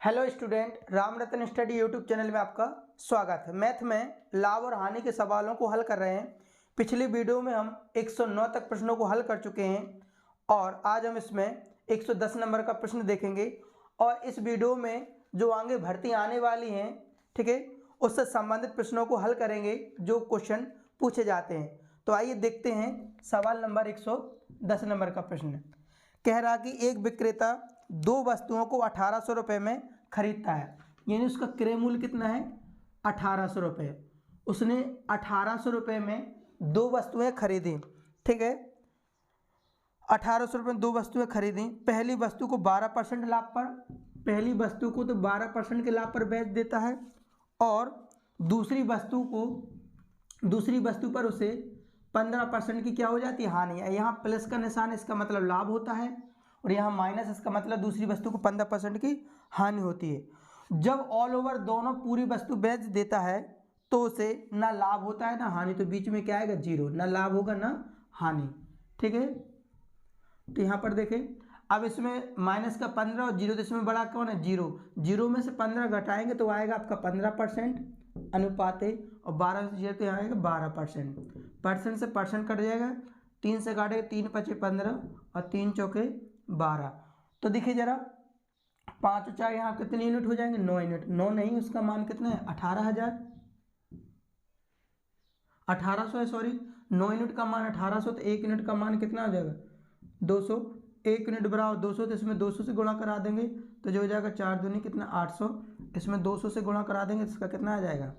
Hello student, Ram रतन study YouTube channel में आपका स्वागत है। मैथ में लाभ और हानि के सवालों को हल कर रहे हैं। पिछली वीडियो में हम 109 तक प्रश्नों को हल कर चुके हैं और आज हम इसमें 110 नंबर का प्रश्न देखेंगे और इस वीडियो में जो आगे भर्ती आने वाली हैं, ठीक है, उससे संबंधित प्रश्नों को हल करेंगे जो क्वेश्चन पूछे जाते हैं। तो आइए देखते हैं सवाल नंबर 110 नंबर का प्रश्न। कह रहा कि एक विक्रेता दो वस्तुओं को 1800 रुपये में खरीदता है, यानी उसका क्रय मूल्य कितना है 1800 रुपये। उसने 1800 रुपये में दो वस्तुएं खरीदी, ठीक है, 1800 रुपये में दो वस्तुएं खरीदी। पहली वस्तु को 12% लाभ पर, पहली वस्तु को तो 12% के लाभ पर बेच देता है और दूसरी वस्तु पर उसे 15% की क्या हो जाती है, हानि है। यहाँ प्लस का निशान इसका मतलब लाभ होता है और यहाँ माइनस इसका मतलब दूसरी वस्तु को 15% की हानि होती है। जब ऑल ओवर दोनों पूरी वस्तु बेच देता है तो उसे ना लाभ होता है ना हानि, तो बीच में क्या आएगा, जीरो। ना लाभ होगा ना हानि, ठीक है। तो यहाँ पर देखें, अब इसमें माइनस का 15 और जीरो, तो इसमें बड़ा कौन है, जीरो। जीरो में से 15 घटाएंगे तो आएगा आपका 15% अनुपात है और 12 से जीरो तो यहाँ आएगा 12%। परसेंट से परसेंट कट जाएगा, 3 से काटेगा 3 पचे 15 और 3 चौके 12। तो देखिए जरा 5 और 4 यहाँ कितने यूनिट हो जाएंगे, 9 यूनिट। 9 नहीं, उसका मान कितना है 18,000, 1800 है, सॉरी 9 यूनिट का मान 1800, तो 1 यूनिट का मान कितना आ जाएगा 200। 1 यूनिट बराबर 200, तो इसमें 200 से गुणा करा देंगे तो जो हो जाएगा 4 दूनी कितना 800। इसमें 200 से गुणा करा देंगे तो इसका कितना आ जाएगा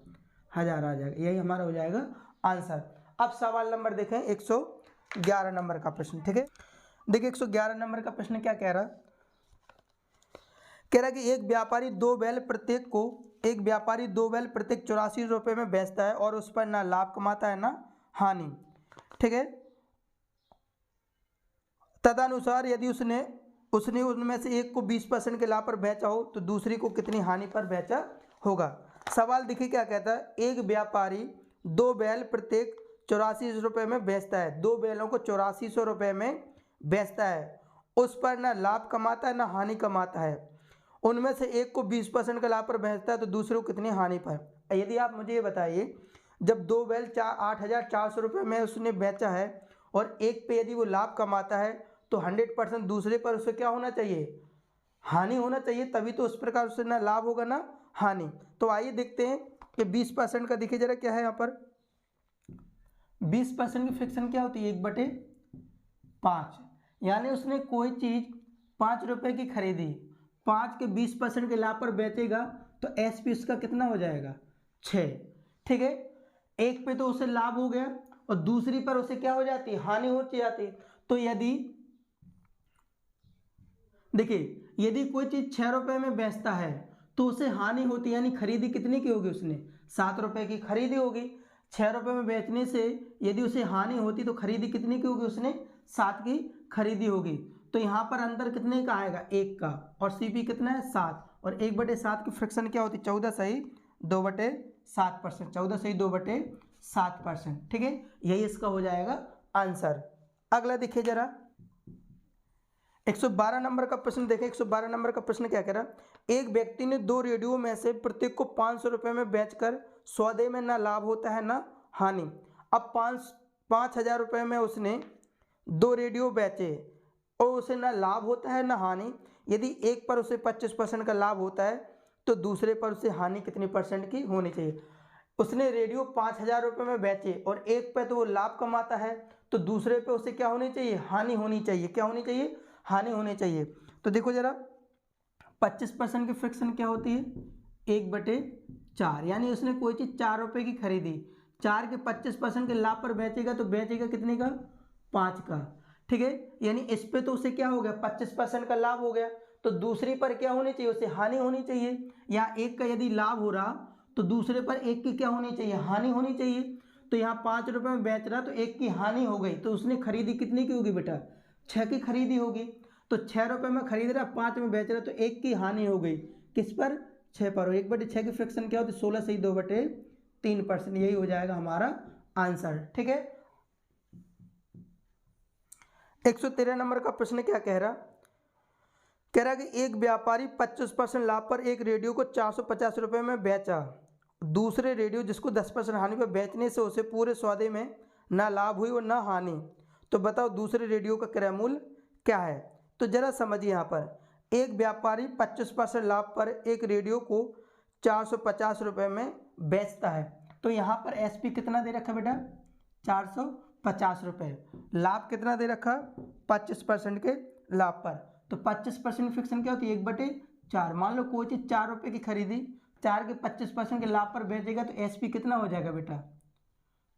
1000 आ जाएगा। यही हमारा हो जाएगा आंसर। अब सवाल नंबर देखें 111 नंबर का प्रश्न, ठीक है। देखिए 111 नंबर का प्रश्न क्या कह रहा है, कह रहा है कि एक व्यापारी दो बैल प्रत्येक 84 रुपये में बेचता है और उस पर ना लाभ कमाता है ना हानि, ठीक है। तदनुसार यदि उसने उनमें से एक को 20% के लाभ पर बेचा हो तो दूसरी को कितनी हानि पर बेचा होगा। सवाल देखिए क्या कहता है, एक व्यापारी दो बैल प्रत्येक 84 रुपये में बेचता है, दो बैलों को 8400 रुपये में बेचता है, उस पर ना लाभ कमाता है ना हानि कमाता है। उनमें से एक को 20% का लाभ पर बेचता है तो दूसरे को कितनी हानि पर। यदि आप मुझे ये बताइए, जब दो बैल 8400 रुपये में उसने बेचा है और एक पे यदि वो लाभ कमाता है तो 100% दूसरे पर उसे क्या होना चाहिए, हानि होना चाहिए, तभी तो उस प्रकार उससे ना लाभ होगा ना हानि। तो आइए देखते हैं कि 20% का देखिए जरा क्या है यहाँ पर। 20% की फ्रैक्शन क्या होती है, 1/5, यानी उसने कोई चीज़ 5 रुपये की खरीदी, 5 के 20% के लाभ पर बेचेगा तो एसपी उसका कितना हो जाएगा 6, ठीक है। एक पे तो उसे लाभ हो गया और दूसरी पर उसे क्या हो जाती है, हानि हो जाती है। तो यदि देखिए, यदि कोई चीज़ 6 रुपये में बेचता है तो उसे हानि होती है, यानी खरीदी कितने की होगी, उसने 7 रुपये की खरीदी होगी। 6 रुपये में बेचने से यदि उसे हानि होती तो खरीदी कितने की होगी, उसने 7 की खरीदी होगी। तो यहाँ पर अंतर कितने का आएगा, 1 का, और सीपी कितना है 7, और 1/7 की फ्रैक्शन क्या होती है 14 सही 2/7%, 14 सही 2/7%, ठीक है। यही इसका हो जाएगा आंसर। अगला देखिए जरा 112 नंबर का प्रश्न देखें। 112 नंबर का प्रश्न क्या कह रहा है, एक व्यक्ति ने दो रेडियो में से प्रत्येक को 500 रुपये में बेचकर सौदे में ना लाभ होता है ना हानि। अब 5,000 रुपये में उसने दो रेडियो बेचे और उसे ना लाभ होता है ना हानि। यदि एक पर उसे 25% का लाभ होता है तो दूसरे पर उसे हानि कितनी परसेंट की होनी चाहिए। उसने रेडियो 5,000 रुपये में बेचे और एक पे तो वो लाभ कमाता है तो दूसरे पे उसे क्या होनी चाहिए, हानि होनी चाहिए। क्या होनी चाहिए, हानि होनी चाहिए। तो देखो जरा 25% की फ्रैक्शन क्या होती है, 1/4, यानी उसने कोई चीज़ 4 रुपये की खरीदी, 4 के 25% के लाभ पर बेचेगा तो बेचेगा कितने का, 5 का, ठीक है। यानी इस पे तो उसे क्या हो गया 25% का लाभ हो गया, तो दूसरी पर क्या होनी चाहिए, उसे हानि होनी चाहिए। या एक का यदि लाभ हो रहा तो दूसरे पर एक की क्या होनी चाहिए, हानि होनी चाहिए। तो यहाँ 5 रुपये में बेच रहा तो एक की हानि हो गई, तो उसने खरीदी कितनी की होगी बेटा, 6 की खरीदी होगी। तो 6 रुपये में खरीद रहा, 5 में बेच रहा, तो एक की हानि हो गई किस पर, 6 पर। 1/6 की फ्रैक्शन क्या होती है, 16 सही 2/3%। यही हो जाएगा हमारा आंसर, ठीक है। 113 नंबर का प्रश्न क्या कह रहा, कह रहा है कि एक व्यापारी 25% लाभ पर एक रेडियो को 450 रुपये में बेचा, दूसरे रेडियो जिसको 10% हानि पर बेचने से उसे पूरे सौदे में ना लाभ हुई और ना हानि, तो बताओ दूसरे रेडियो का क्रय मूल्य क्या है। तो जरा समझिए, यहाँ पर एक व्यापारी 25% लाभ पर एक रेडियो को 450 रुपये में बेचता है, तो यहाँ पर एसपी कितना दे रखा बेटा 450 रुपये, लाभ कितना दे रखा 25% के लाभ पर, तो 25% फिक्सन क्या होती है 1/4। मान लो कोई चीज़ 4 रुपये की खरीदी, 4 के 25% के लाभ पर बेचेगा तो एसपी कितना हो जाएगा बेटा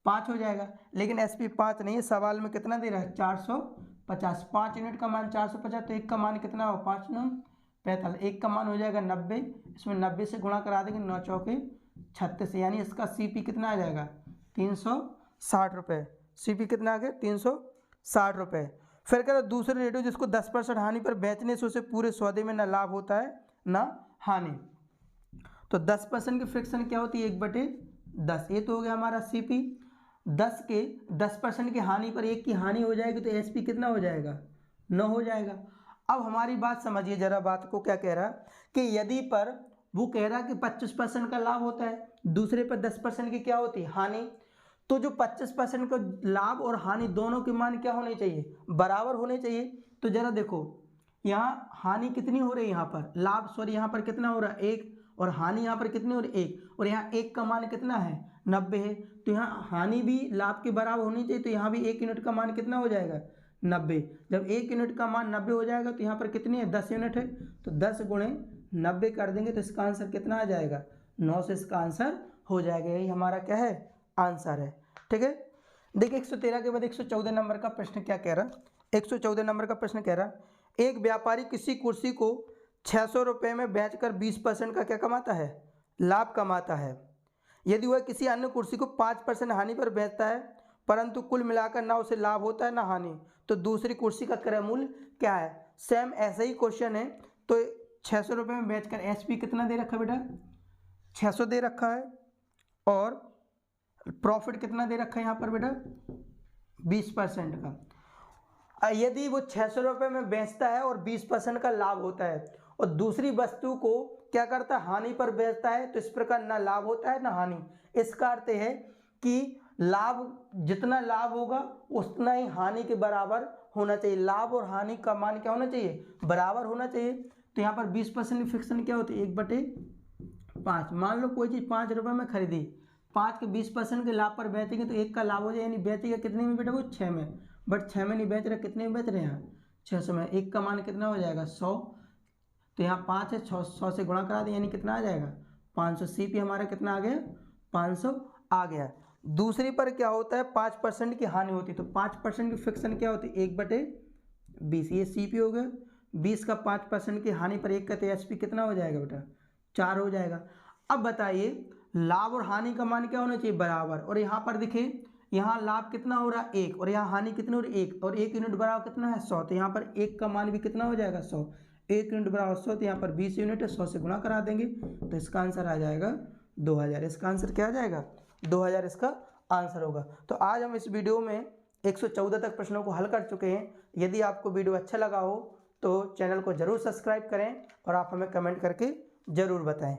5 हो जाएगा, लेकिन एसपी 5 नहीं है, सवाल में कितना दे रहा है 450। 5 यूनिट का मान 450, तो एक का मान कितना हो 5 9 45, एक का मान हो जाएगा 90, इसमें 90 से गुणा करा देंगे 9 चौके 36, यानी इसका सीपी कितना आ जाएगा 360 रुपये। सीपी कितना आ गया 360 रुपये। फिर कह रहा दूसरे रेडियो जिसको 10% हानि पर बेचने से उसे पूरे सौदे में ना लाभ होता है ना हानि, तो 10% की फ्रिक्शन क्या होती है 1/10, ये तो हो गया हमारा सीपी। 10 के 10% की हानि पर 1 की हानि हो जाएगी तो एसपी कितना हो जाएगा 9 हो जाएगा। अब हमारी बात समझिए जरा, बात को क्या कह रहा कि यदि पर वो कह रहा कि 25% का लाभ होता है, दूसरे पर 10% की क्या होती है हानि, तो जो 25% का लाभ और हानि दोनों के मान क्या होने चाहिए बराबर होने चाहिए। तो जरा देखो यहाँ हानि कितनी हो रही है, यहाँ पर लाभ सॉरी यहाँ पर कितना हो रहा है 1, और हानि यहाँ पर कितनी हो रही है 1, और यहाँ 1 का मान कितना है 90 है, तो यहाँ हानि भी लाभ के बराबर होनी चाहिए, तो यहाँ भी 1 यूनिट का मान कितना हो जाएगा 90। जब 1 यूनिट का मान 90 हो जाएगा तो यहाँ पर कितनी है 10 यूनिट है, तो 10 गुणे 90 कर देंगे तो इसका आंसर कितना आ जाएगा 9 से इसका आंसर हो जाएगा। यही हमारा क्या है आंसर है। ठीक है, देखिए 113 के बाद 114 नंबर का प्रश्न क्या कह रहा, 114 नंबर का प्रश्न कह रहा एक व्यापारी किसी कुर्सी को 600 रुपये में बेचकर 20% का क्या कमाता है लाभ कमाता है। यदि वह किसी अन्य कुर्सी को 5% हानि पर बेचता है परंतु कुल मिलाकर ना उसे लाभ होता है ना हानि, तो दूसरी कुर्सी का क्रय मूल्य क्या है। सेम ऐसा ही क्वेश्चन है, तो 600 रुपये में बेचकर एसपी कितना दे रखा बेटा 600 दे रखा है, और प्रॉफिट कितना दे रखा है यहाँ पर बेटा 20% का। यदि वो 600 रुपये में बेचता है और 20% का लाभ होता है, और दूसरी वस्तु को क्या करता है हानि पर बेचता है, तो इस प्रकार ना लाभ होता है ना हानि। इसका अर्थ है कि लाभ जितना लाभ होगा उतना ही हानि के बराबर होना चाहिए, लाभ और हानि का मान क्या होना चाहिए बराबर होना चाहिए। तो यहाँ पर 20% की फिक्सन क्या होती है 1/5। मान लो कोई चीज़ 5 रुपये में खरीदी, 5 के 20% के लाभ पर बेचेंगे तो 1 का लाभ हो जाए, यानी बेचेगा कितने में बेटा वो 6 में, बट 6 में नहीं बेच रहे, कितने में बेच रहे हैं यहाँ 600 में। 1 का मान कितना हो जाएगा 100, तो यहाँ 5 है 100 से गुणा करा दें यानी कितना आ जाएगा 500। सीपी हमारा कितना आ गया 500 आ गया। दूसरी पर क्या होता है 5% की हानि होती है, तो 5% की फिक्सन क्या होती है 1/20, ये सीपी हो गया। 20 का 5% की हानि पर 1 का, तो एसपी कितना हो जाएगा बेटा 4 हो जाएगा। अब बताइए लाभ और हानि का मान क्या होना चाहिए बराबर, और यहाँ पर देखिए यहाँ लाभ कितना हो रहा है 1 और यहाँ हानि कितनी हो रही है 1, और 1 यूनिट बराबर कितना है 100, तो यहाँ पर 1 का मान भी कितना हो जाएगा 100, 1 यूनिट बराबर 100, तो यहाँ पर 20 यूनिट है 100 से गुणा करा देंगे तो इसका आंसर आ जाएगा 2000। इसका आंसर क्या आ जाएगा 2000 इसका आंसर होगा। तो आज हम इस वीडियो में 114 तक प्रश्नों को हल कर चुके हैं। यदि आपको वीडियो अच्छा लगा हो तो चैनल को ज़रूर सब्सक्राइब करें और आप हमें कमेंट करके ज़रूर बताएं।